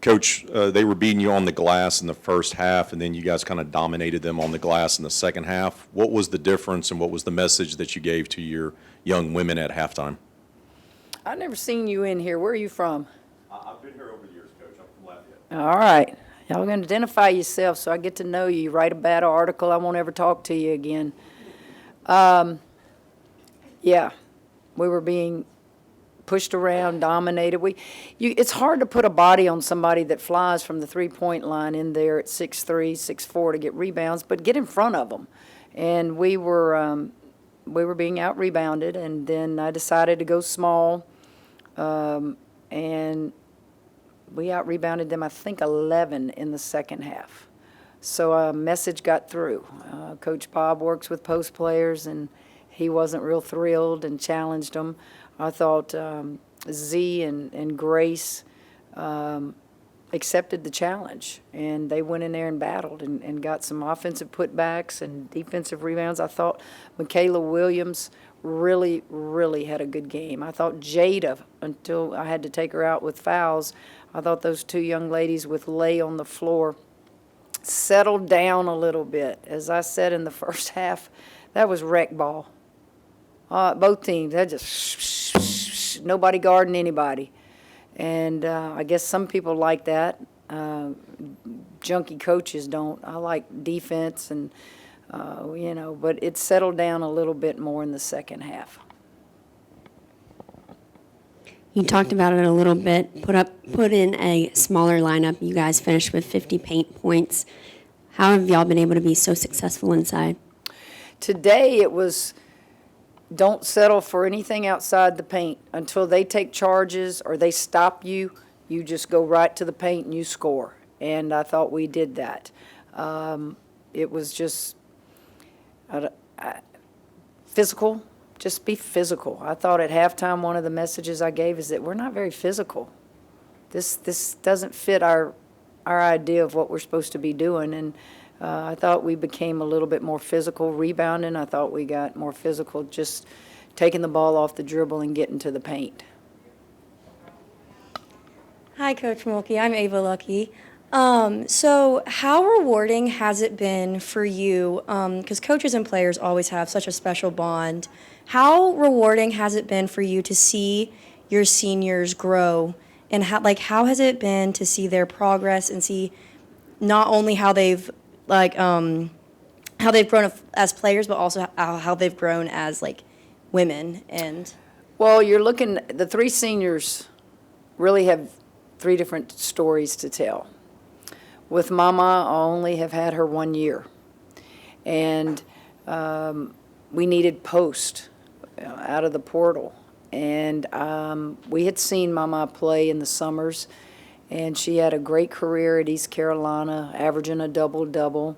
Coach, they were beating you on the glass in the first half, and then you guys kind of dominated them on the glass in the second half. What was the difference, and what was the message that you gave to your young women at halftime? I've never seen you in here. Where are you from? I've been here over the years, Coach. I'm from Lafayette. All right. Y'all going to identify yourself so I get to know you. You write a bad article, I won't ever talk to you again. Yeah, we were being pushed around, dominated. It's hard to put a body on somebody that flies from the three-point line in there at 6'3", 6'4" to get rebounds, but get in front of them. And we were being out-rebounded, and then I decided to go small, and we out-rebounded them, I think, 11 in the second half. So a message got through. Coach Bob works with post players, and he wasn't real thrilled and challenged them. I thought Z and Grace accepted the challenge, and they went in there and battled and got some offensive putbacks and defensive rebounds. I thought Michaela Williams really, really had a good game. I thought Jada, until I had to take her out with fouls, I thought those two young ladies with Lay on the floor settled down a little bit. As I said in the first half, that was rec ball. Both teams, that just nobody guarding anybody. And I guess some people like that. Junkie coaches don't. I like defense, and but it settled down a little bit more in the second half. You talked about it a little bit. Put in a smaller lineup. You guys finished with 50 paint points. How have y'all been able to be so successful inside? Today it was, don't settle for anything outside the paint. Until they take charges or they stop you, you just go right to the paint and you score. And I thought we did that. It was just physical. Just be physical. I thought at halftime one of the messages I gave is that we're not very physical. This doesn't fit our idea of what we're supposed to be doing. And I thought we became a little bit more physical rebounding. I thought we got more physical just taking the ball off the dribble and getting to the paint. Hi, Coach Mulkey. I'm Ava Lucky. So how rewarding has it been for you, because coaches and players always have such a special bond, how rewarding has it been for you to see your seniors grow, and how has it been to see their progress and see not only how they've grown as players, but also how they've grown as women? And Well, you're looking, the three seniors really have three different stories to tell. With Mama, I only have had her 1 year. And we needed post out of the portal. And we had seen Mama play in the summers, and she had a great career at East Carolina, averaging a double-double.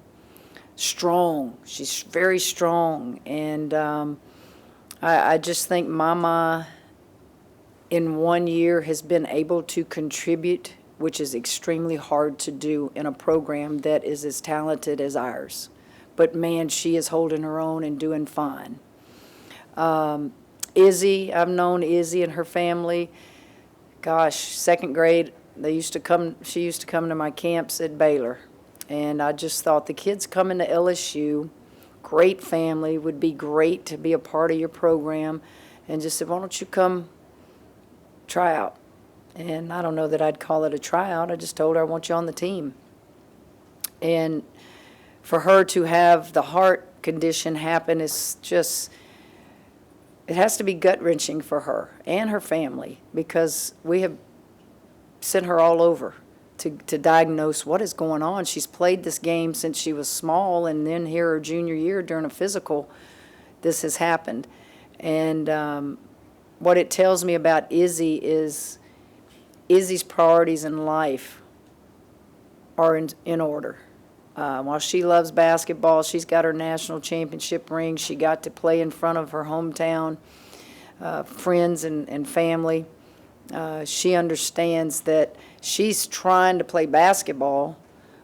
Strong. She's very strong. And I just think Mama, in 1 year, has been able to contribute, which is extremely hard to do in a program that is as talented as ours. But, man, she is holding her own and doing fine. Izzy, I've known Izzy and her family. Gosh, second grade, she used to come to my camps at Baylor. And I just thought the kids coming to LSU, great family, would be great to be a part of your program. And just said, why don't you come try out? And I don't know that I'd call it a tryout. I just told her I want you on the team. And for her to have the heart condition happen is just, it has to be gut-wrenching for her and her family, because we have sent her all over to diagnose what is going on. She's played this game since she was small, and then here her junior year during a physical, this has happened. And what it tells me about Izzy is Izzy's priorities in life are in order. While she loves basketball, she's got her national championship ring. She got to play in front of her hometown friends and family. She understands that she's trying to play basketball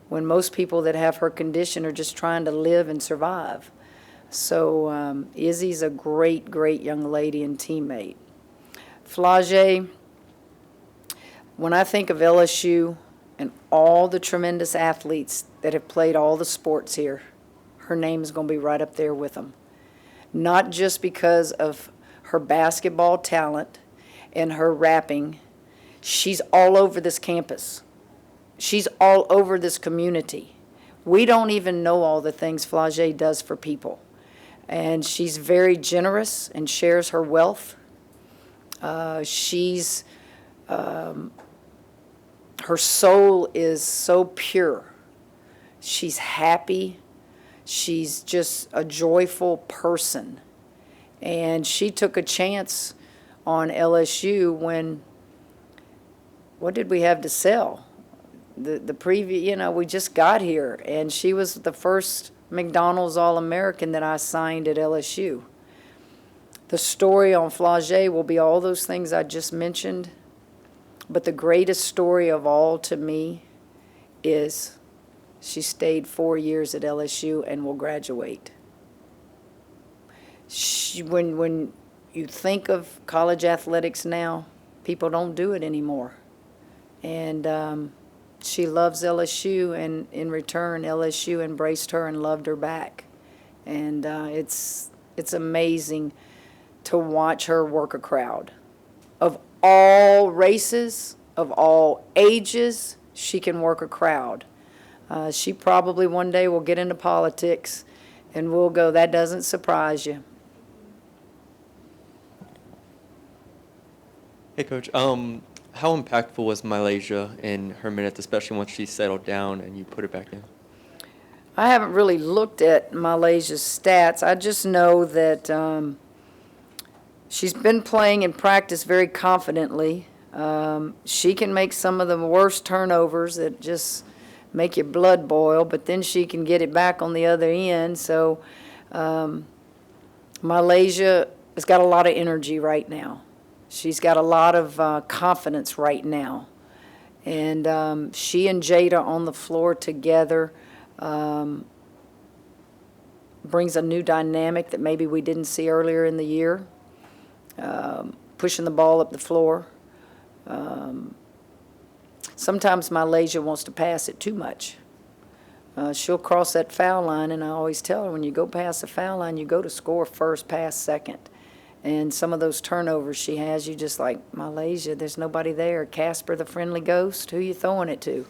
when most people that have her condition are just trying to live and survive. So Izzy's a great, great young lady and teammate. Flage, when I think of LSU, and all the tremendous athletes that have played all the sports here, her name is going to be right up there with them. Not just because of her basketball talent and her rapping. She's all over this campus. She's all over this community. We don't even know all the things Flagey does for people. And she's very generous and shares her wealth. Her soul is so pure. She's happy. She's just a joyful person. And she took a chance on LSU when, what did we have to sell? The previous, we just got here. And she was the first McDonald's All-American that I signed at LSU. The story on Flagey will be all those things I just mentioned. But the greatest story of all to me is she stayed 4 years at LSU and will graduate. When you think of college athletics now, people don't do it anymore. And she loves LSU, and in return, LSU embraced her and loved her back. And it's amazing to watch her work a crowd. Of all races, of all ages, she can work a crowd. She probably one day will get into politics, and we'll go, that doesn't surprise you. Hey, Coach. How impactful was Malaysia in her minutes, especially once she settled down and you put her back in? I haven't really looked at Malaysia's stats. I just know that she's been playing in practice very confidently. She can make some of the worst turnovers that just make your blood boil, but then she can get it back on the other end. So Malaysia has got a lot of energy right now. She's got a lot of confidence right now. And she and Jada on the floor together brings a new dynamic that maybe we didn't see earlier in the year, pushing the ball up the floor. Sometimes Malaysia wants to pass it too much. She'll cross that foul line, and I always tell her, when you go past the foul line, you go to score first, pass second. And some of those turnovers she has, you just like, Malaysia, there's nobody there. Casper, the friendly ghost, who you throwing it to?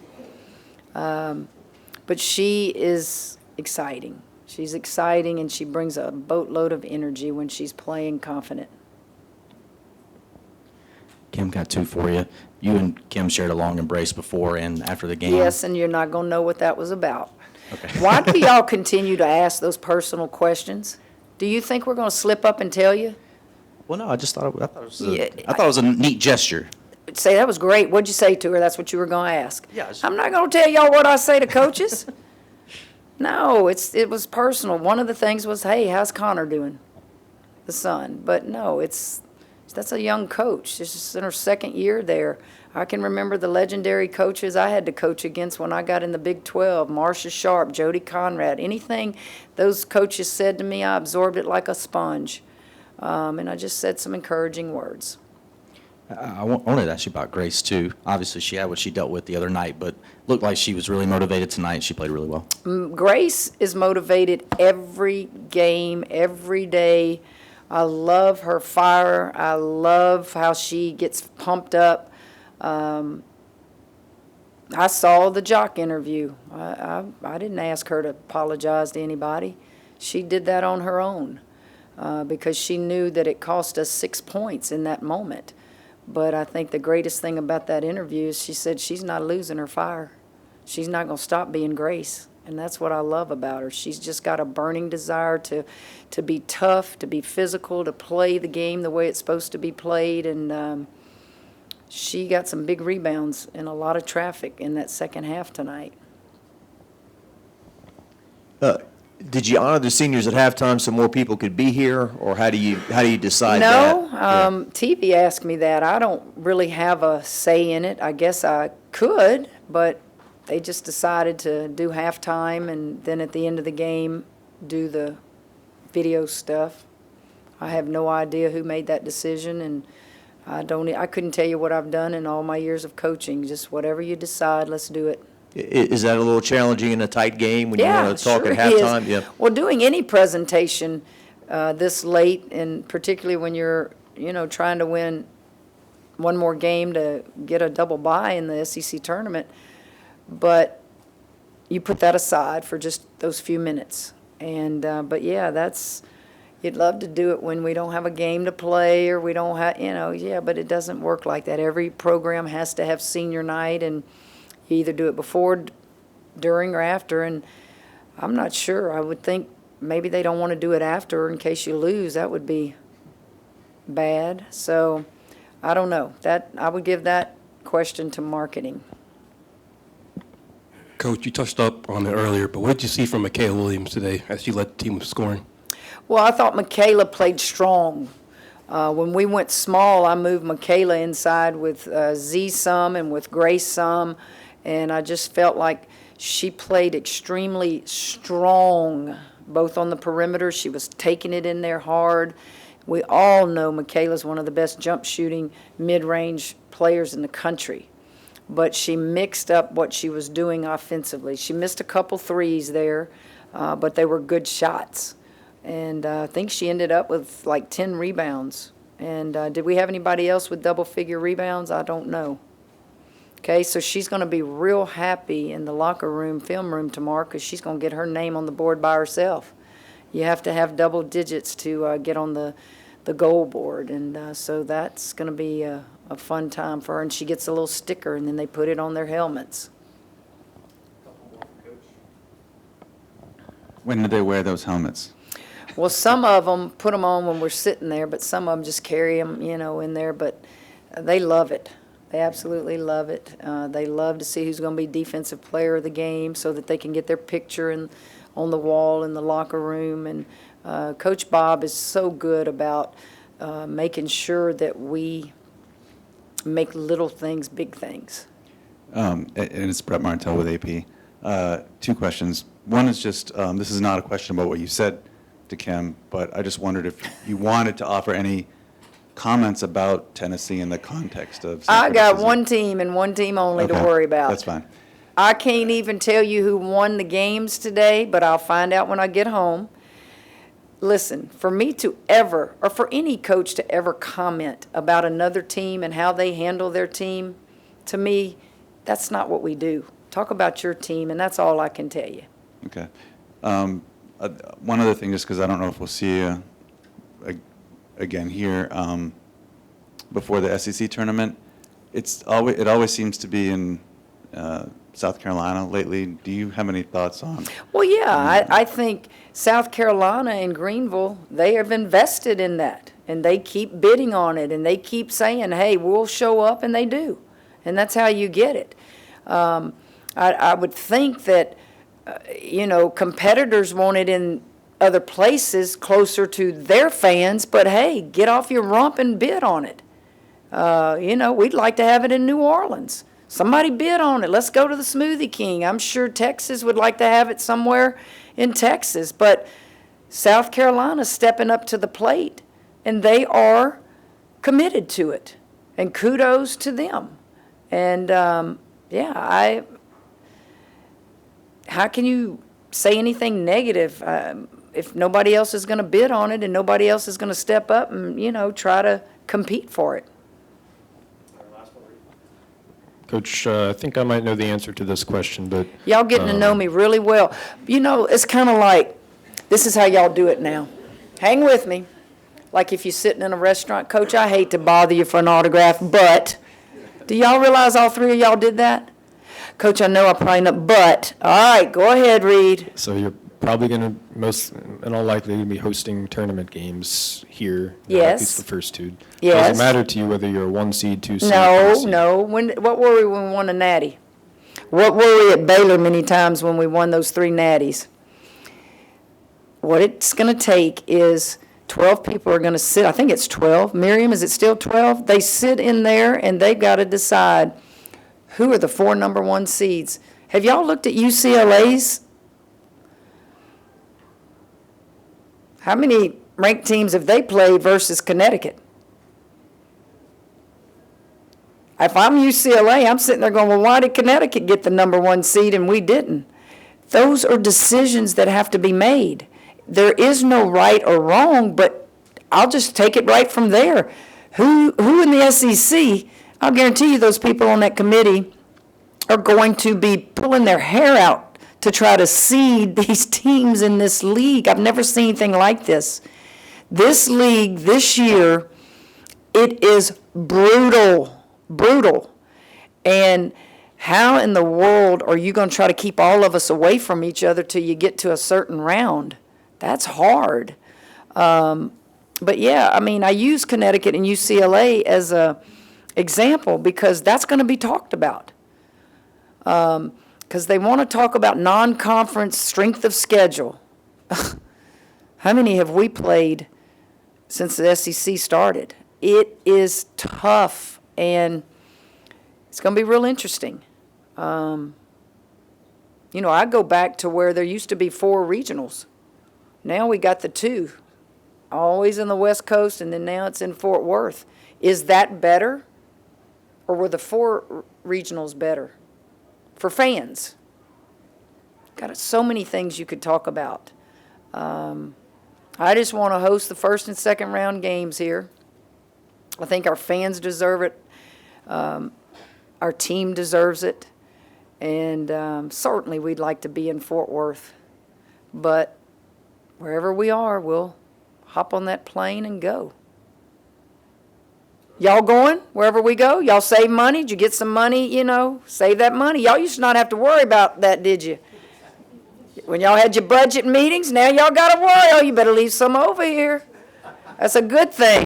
But she is exciting. She's exciting, and she brings a boatload of energy when she's playing confident. Kim, got two for you. You and Kim shared a long embrace before and after the game. Yes, and you're not going to know what that was about. Okay. Why do y'all continue to ask those personal questions? Do you think we're going to slip up and tell you? Well, no, I just thought I thought it was Yeah, I thought it was a neat gesture. Say, that was great. What'd you say to her? That's what you were going to ask. Yeah, it's- I'm not going to tell y'all what I say to coaches. No, it was personal. One of the things was, hey, how's Connor doing? The son. But no, that's a young coach. She's just in her second year there. I can remember the legendary coaches I had to coach against when I got in the Big 12, Marcia Sharp, Jody Conrad. Anything those coaches said to me, I absorbed it like a sponge. And I just said some encouraging words. I wanted to ask you about Grace, too. Obviously, she had what she dealt with the other night, but looked like she was really motivated tonight. She played really well. Grace is motivated every game, every day. I love her fire. I love how she gets pumped up. I saw the Jock interview. I didn't ask her to apologize to anybody. She did that on her own because she knew that it cost us 6 points in that moment. But I think the greatest thing about that interview is she said she's not losing her fire. She's not going to stop being Grace. And that's what I love about her. She's just got a burning desire to be tough, to be physical, to play the game the way it's supposed to be played. And she got some big rebounds and a lot of traffic in that second half tonight. Did you honor the seniors at halftime so more people could be here, or how do you decide No, that? TV asked me that. I don't really have a say in it. I guess I could, but they just decided to do halftime and then at the end of the game do the video stuff. I have no idea who made that decision, and I couldn't tell you what I've done in all my years of coaching. Just whatever you decide, let's do it. Is that a little challenging in a tight game when you Yeah, want to talk sure at it is. halftime? Yeah. Well, doing any presentation this late, and particularly when you're, trying to win one more game to get a double bye in the SEC tournament, but you put that aside for just those few minutes. And but yeah, you'd love to do it when we don't have a game to play or we don't have, yeah, but it doesn't work like that. Every program has to have senior night, and you either do it before, during, or after. And I'm not sure. I would think maybe they don't want to do it after in case you lose. That would be bad. So I don't know. I would give that question to marketing. Coach, you touched up on it earlier, but what did you see from Michaela Williams today as she led the team with scoring? Well, I thought Michaela played strong. When we went small, I moved Michaela inside with Z some and with Grace some, and I just felt like she played extremely strong, both on the perimeter. She was taking it in there hard. We all know Michaela's one of the best jump shooting mid-range players in the country, but she mixed up what she was doing offensively. She missed a couple threes there, but they were good shots. And I think she ended up with like 10 rebounds. And did we have anybody else with double-figure rebounds? I don't know. Okay, so she's going to be real happy in the locker room, film room tomorrow, because she's going to get her name on the board by herself. You have to have double digits to get on the goal board. And so that's going to be a fun time for her. And she gets a little sticker, and then they put it on their helmets. When did they wear those helmets? Well, some of them put them on when we're sitting there, but some of them just carry them, in there. But they love it. They absolutely love it. They love to see who's going to be defensive player of the game so that they can get their picture on the wall in the locker room. And Coach Bob is so good about making sure that we make little things big things. And it's Brett Martell with AP. Two questions. One is just, this is not a question about what you said to Kim, but I just wondered if you wanted to offer any comments about Tennessee in the context of. I got one team and one team only to Okay, worry about. That's fine. I can't even tell you who won the games today, but I'll find out when I get home. Listen, for me to ever, or for any coach to ever comment about another team and how they handle their team, to me, that's not what we do. Talk about your team, and that's all I can tell you. Okay. One other thing, just because I don't know if we'll see you again here before the SEC tournament. It always seems to be in South Carolina lately. Do you have any thoughts on? Well, yeah, I think South Carolina and Greenville, they have invested in that, and they keep bidding on it, and they keep saying, hey, we'll show up, and they do. And that's how you get it. I would think that, competitors want it in other places closer to their fans, but hey, get off your rump and bid on it. We'd like to have it in New Orleans. Somebody bid on it. Let's go to the Smoothie King. I'm sure Texas would like to have it somewhere in Texas, but South Carolina's stepping up to the plate, and they are committed to it, and kudos to them. And, how can you say anything negative if nobody else is going to bid on it and nobody else is going to step up and, try to compete for it? Coach, I think I might know the answer to this question, but Y'all getting to know me really well. It's kind of like, this is how y'all do it now. Hang with me. Like if you're sitting in a restaurant, Coach, I hate to bother you for an autograph, but do y'all realize all three of y'all did that? Coach, I know I probably know, but, all right, go ahead, Reed. so you're probably going to, in all likelihood, be hosting tournament games here. At Yes. least the first two. Yes. Does it matter to you whether you're a 1 seed, 2 seed? No, 3 seed? no. What were we when we won a natty? What were we at Baylor many times when we won those 3 natties? What it's going to take is 12 people are going to sit. I think it's 12. Miriam, is it still 12? They sit in there, and they've got to decide who are the 4 number 1 seeds. Have y'all looked at UCLA's? How many ranked teams have they played versus Connecticut? If I'm UCLA, I'm sitting there going, well, why did Connecticut get the number 1 seed and we didn't? Those are decisions that have to be made. There is no right or wrong, but I'll just take it right from there. Who in the SEC, I'll guarantee you those people on that committee are going to be pulling their hair out to try to seed these teams in this league. I've never seen anything like this. This league this year, it is brutal, brutal. And how in the world are you going to try to keep all of us away from each other till you get to a certain round? That's hard. But yeah, I mean, I use Connecticut and UCLA as a example because that's going to be talked about. Because they want to talk about non-conference strength of schedule. How many have we played since the SEC started? It is tough, and it's going to be real interesting. You know, I go back to where there used to be 4 regionals. Now we got the 2, always in the West Coast, and then now it's in Fort Worth. Is that better, or were the 4 regionals better for fans? Got so many things you could talk about. I just want to host the first and second round games here. I think our fans deserve it. Our team deserves it. And certainly we'd like to be in Fort Worth. But wherever we are, we'll hop on that plane and go. Y'all going wherever we go? Y'all save money? Did you get some money, you know, save that money? Y'all used to not have to worry about that, did you? When y'all had your budget meetings, now y'all got to worry. Oh, you better leave some over here. That's a good thing.